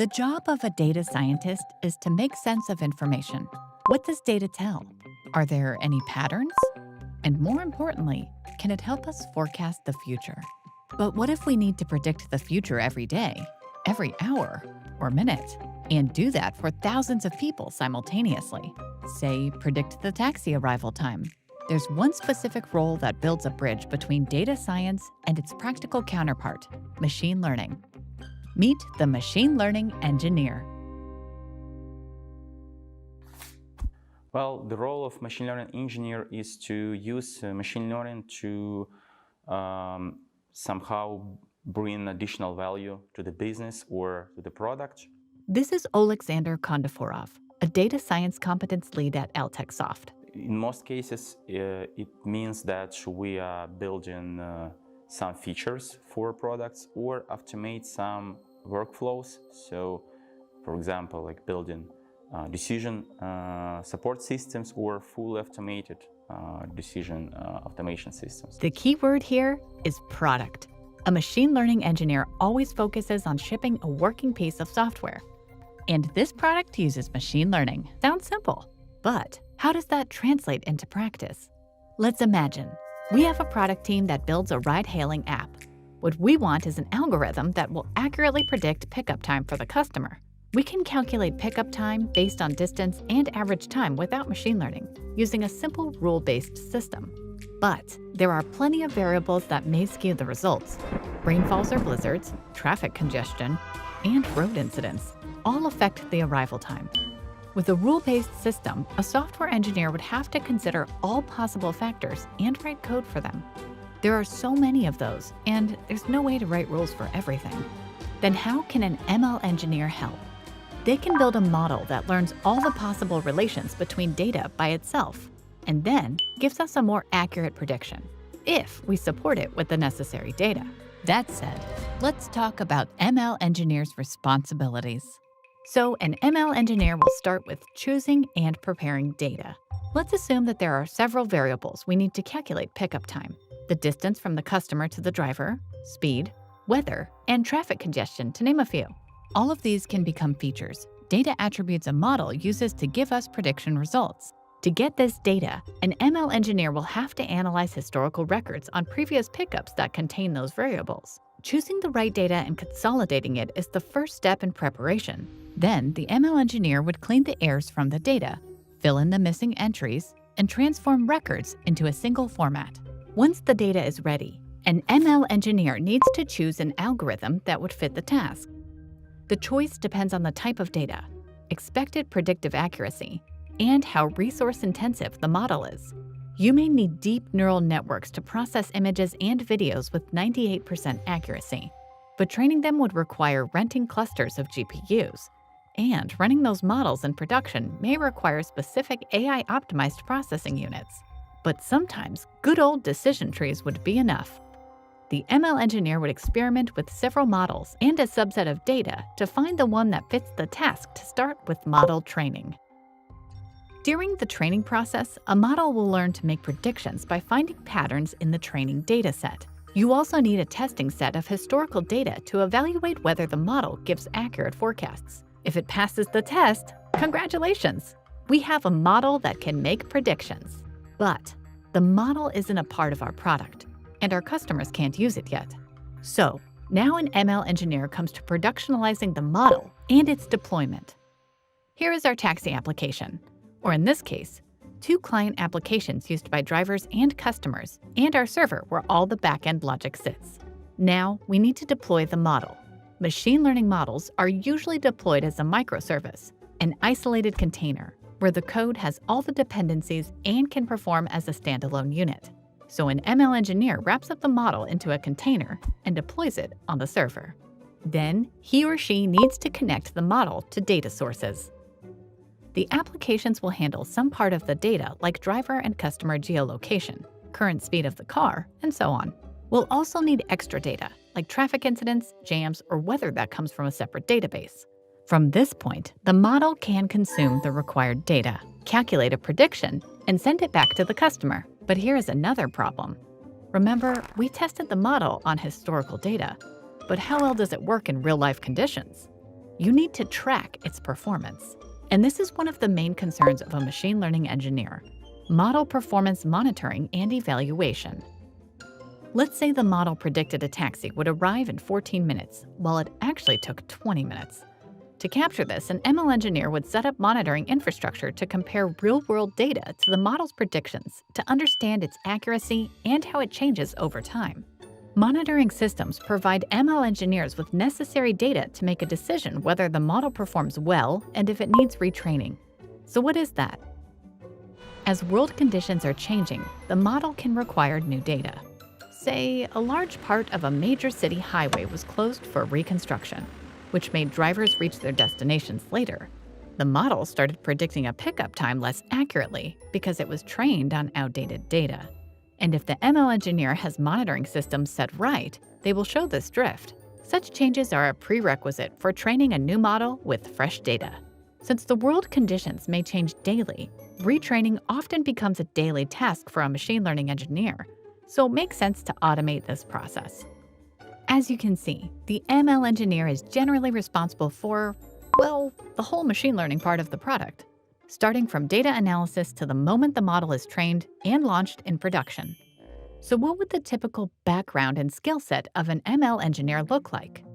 The job of a data scientist is to make sense of information. What does data tell? Are there any patterns? And more importantly, can it help us forecast the future? But what if we need to predict the future every day, every hour, or minute, and do that for thousands of people simultaneously? Say, predict the taxi arrival time. There's one specific role that builds a bridge between data science and its practical counterpart, machine learning. Meet the machine learning engineer. Well, the role of machine learning engineer is to use machine learning to somehow bring additional value to the business or to the product. This is Alexander Kondaforov, a data science competence lead at LTechSoft. In most cases, it means that we are building some features for products or automate some workflows. So, for example, like building decision support systems or fully automated decision automation systems. The key word here is product. A machine learning engineer always focuses on shipping a working piece of software. And this product uses machine learning. Sounds simple, but how does that translate into practice? Let's imagine we have a product team that builds a ride-hailing app. What we want is an algorithm that will accurately predict pickup time for the customer. We can calculate pickup time based on distance and average time without machine learning, using a simple rule-based system. But there are plenty of variables that may skew the results. Rainfalls or blizzards, traffic congestion, and road incidents all affect the arrival time. With a rule-based system, a software engineer would have to consider all possible factors and write code for them. There are so many of those, and there's no way to write rules for everything. Then how can an ML engineer help? They can build a model that learns all the possible relations between data by itself, and then gives us a more accurate prediction, if we support it with the necessary data. That said, let's talk about ML engineers' responsibilities. So an ML engineer will start with choosing and preparing data. Let's assume that there are several variables we need to calculate pickup time: the distance from the customer to the driver, speed, weather, and traffic congestion, to name a few. All of these can become features, data attributes a model uses to give us prediction results. To get this data, an ML engineer will have to analyze historical records on previous pickups that contain those variables. Choosing the right data and consolidating it is the first step in preparation. Then, the ML engineer would clean the errors from the data, fill in the missing entries, and transform records into a single format. Once the data is ready, an ML engineer needs to choose an algorithm that would fit the task. The choice depends on the type of data, expected predictive accuracy, and how resource-intensive the model is. You may need deep neural networks to process images and videos with 98% accuracy, but training them would require renting clusters of GPUs, and running those models in production may require specific AI-optimized processing units. But sometimes, good old decision trees would be enough. The ML engineer would experiment with several models and a subset of data to find the one that fits the task to start with model training. During the training process, a model will learn to make predictions by finding patterns in the training dataset. You also need a testing set of historical data to evaluate whether the model gives accurate forecasts. If it passes the test, congratulations! We have a model that can make predictions. But the model isn't a part of our product, and our customers can't use it yet. So now an ML engineer comes to productionalizing the model and its deployment. Here is our taxi application, or in this case, 2 client applications used by drivers and customers, and our server where all the back-end logic sits. Now we need to deploy the model. Machine learning models are usually deployed as a microservice, an isolated container, where the code has all the dependencies and can perform as a standalone unit. So an ML engineer wraps up the model into a container and deploys it on the server. Then he or she needs to connect the model to data sources. The applications will handle some part of the data like driver and customer geolocation, current speed of the car, and so on. We'll also need extra data, like traffic incidents, jams, or weather that comes from a separate database. From this point, the model can consume the required data, calculate a prediction, and send it back to the customer. But here is another problem. Remember, we tested the model on historical data, but how well does it work in real-life conditions? you need to track its performance. And this is one of the main concerns of a machine learning engineer: model performance monitoring and evaluation. Let's say the model predicted a taxi would arrive in 14 minutes, while it actually took 20 minutes. To capture this, an ML engineer would set up monitoring infrastructure to compare real-world data to the model's predictions to understand its accuracy and how it changes over time. Monitoring systems provide ML engineers with necessary data to make a decision whether the model performs well and if it needs retraining. So what is that? As world conditions are changing, the model can require new data. Say, a large part of a major city highway was closed for reconstruction, which made drivers reach their destinations later. The model started predicting a pickup time less accurately because it was trained on outdated data. And if the ML engineer has monitoring systems set right, they will show this drift. Such changes are a prerequisite for training a new model with fresh data. Since the world conditions may change daily, retraining often becomes a daily task for a machine learning engineer, so it makes sense to automate this process. As you can see, the ML engineer is generally responsible for, well, the whole machine learning part of the product, starting from data analysis to the moment the model is trained and launched in production. So what would the typical background and skill set of an ML engineer look like?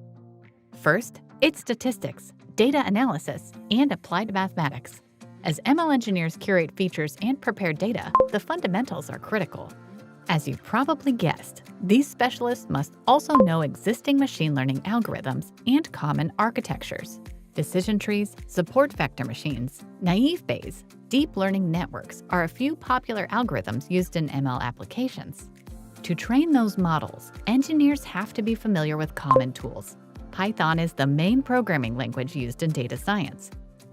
First, it's statistics, data analysis, and applied mathematics. As ML engineers curate features and prepare data, the fundamentals are critical. As you probably guessed, these specialists must also know existing machine learning algorithms and common architectures. Decision trees, support vector machines, naive Bayes, deep learning networks are a few popular algorithms used in ML applications. To train those models, engineers have to be familiar with common tools. Python is the main programming language used in data science.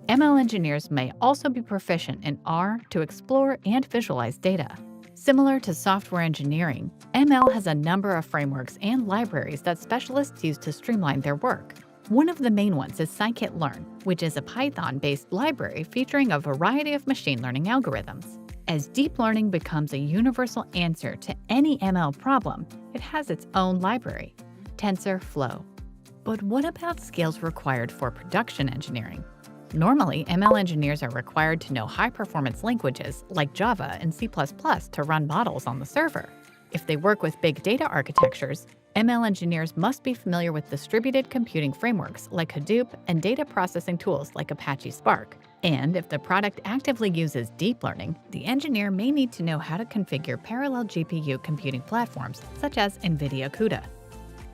ML engineers may also be proficient in R to explore and visualize data. Similar to software engineering, ML has a number of frameworks and libraries that specialists use to streamline their work. One of the main ones is scikit-learn, which is a Python-based library featuring a variety of machine learning algorithms. As deep learning becomes a universal answer to any ML problem, it has its own library, TensorFlow. But what about skills required for production engineering? Normally, ML engineers are required to know high-performance languages like Java and C++ to run models on the server. If they work with big data architectures, ML engineers must be familiar with distributed computing frameworks like Hadoop and data processing tools like Apache Spark. And if the product actively uses deep learning, the engineer may need to know how to configure parallel GPU computing platforms such as NVIDIA CUDA.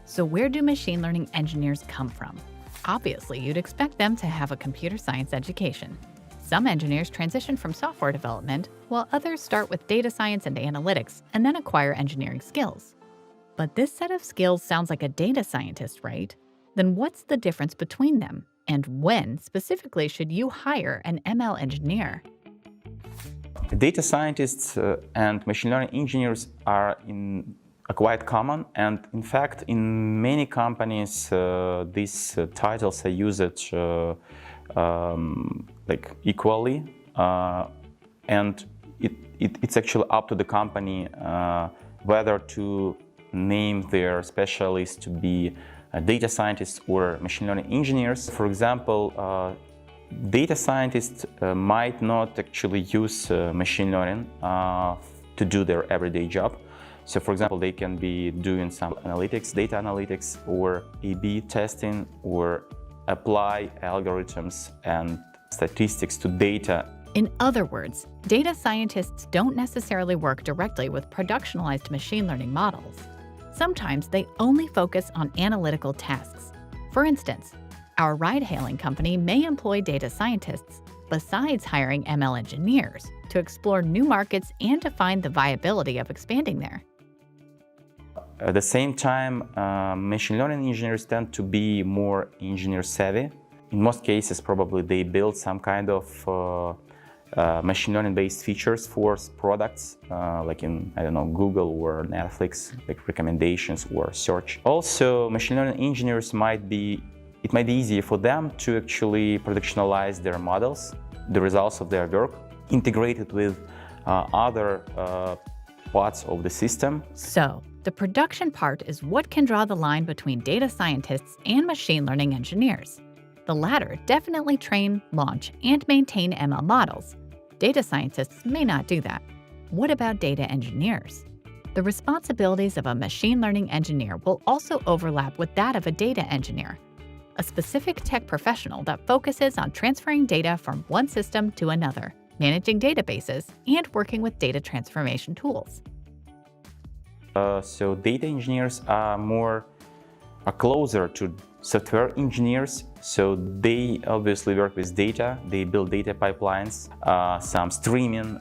So where do machine learning engineers come from? Obviously, you'd expect them to have a computer science education. Some engineers transition from software development, while others start with data science and analytics and then acquire engineering skills. But this set of skills sounds like a data scientist, right? Then what's the difference between them? And when, specifically, should you hire an ML engineer? Data scientists and machine learning engineers are quite common, and in fact, in many companies, these titles are used like equally, and it's actually up to the company whether to name their specialists to be data scientists or machine learning engineers. For example, data scientists might not actually use machine learning to do their everyday job. So for example, they can be doing some analytics, data analytics, or A/B testing, or apply algorithms and statistics to data. In other words, data scientists don't necessarily work directly with productionalized machine learning models. Sometimes they only focus on analytical tasks. For instance, our ride-hailing company may employ data scientists besides hiring ML engineers to explore new markets and to find the viability of expanding there. At the same time, machine learning engineers tend to be more engineer savvy. In most cases, probably they build some kind of machine learning based features for products, like in, I don't know, Google or Netflix, like recommendations or search. Also, machine learning engineers it might be easier for them to actually productionalize their models, the results of their work, integrated with other parts of the system. So, the production part is what can draw the line between data scientists and machine learning engineers. The latter definitely train, launch, and maintain ML models. Data scientists may not do that. What about data engineers? The responsibilities of a machine learning engineer will also overlap with that of a data engineer, a specific tech professional that focuses on transferring data from one system to another, managing databases, and working with data transformation tools. So data engineers are closer to software engineers. So they obviously work with data. They build data pipelines, some streaming,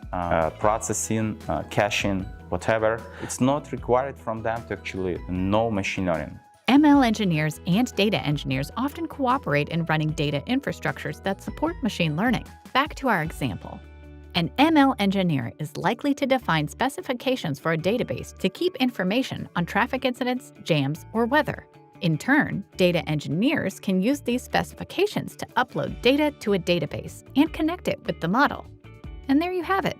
processing, caching, whatever. It's not required from them to actually know machine learning. ML engineers and data engineers often cooperate in running data infrastructures that support machine learning. Back to our example. An ML engineer is likely to define specifications for a database to keep information on traffic incidents, jams, or weather. In turn, data engineers can use these specifications to upload data to a database and connect it with the model. And there you have it.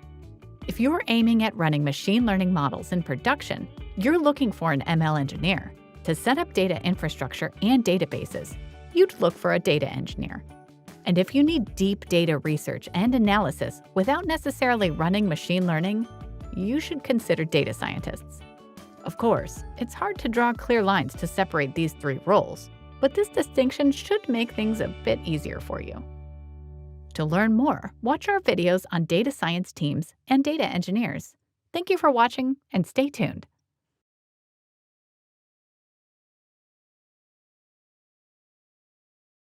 If you're aiming at running machine learning models in production, you're looking for an ML engineer. To set up data infrastructure and databases, you'd look for a data engineer. And if you need deep data research and analysis without necessarily running machine learning, you should consider data scientists. Of course, it's hard to draw clear lines to separate these three roles, but this distinction should make things a bit easier for you. To learn more, watch our videos on data science teams and data engineers. Thank you for watching, and stay tuned.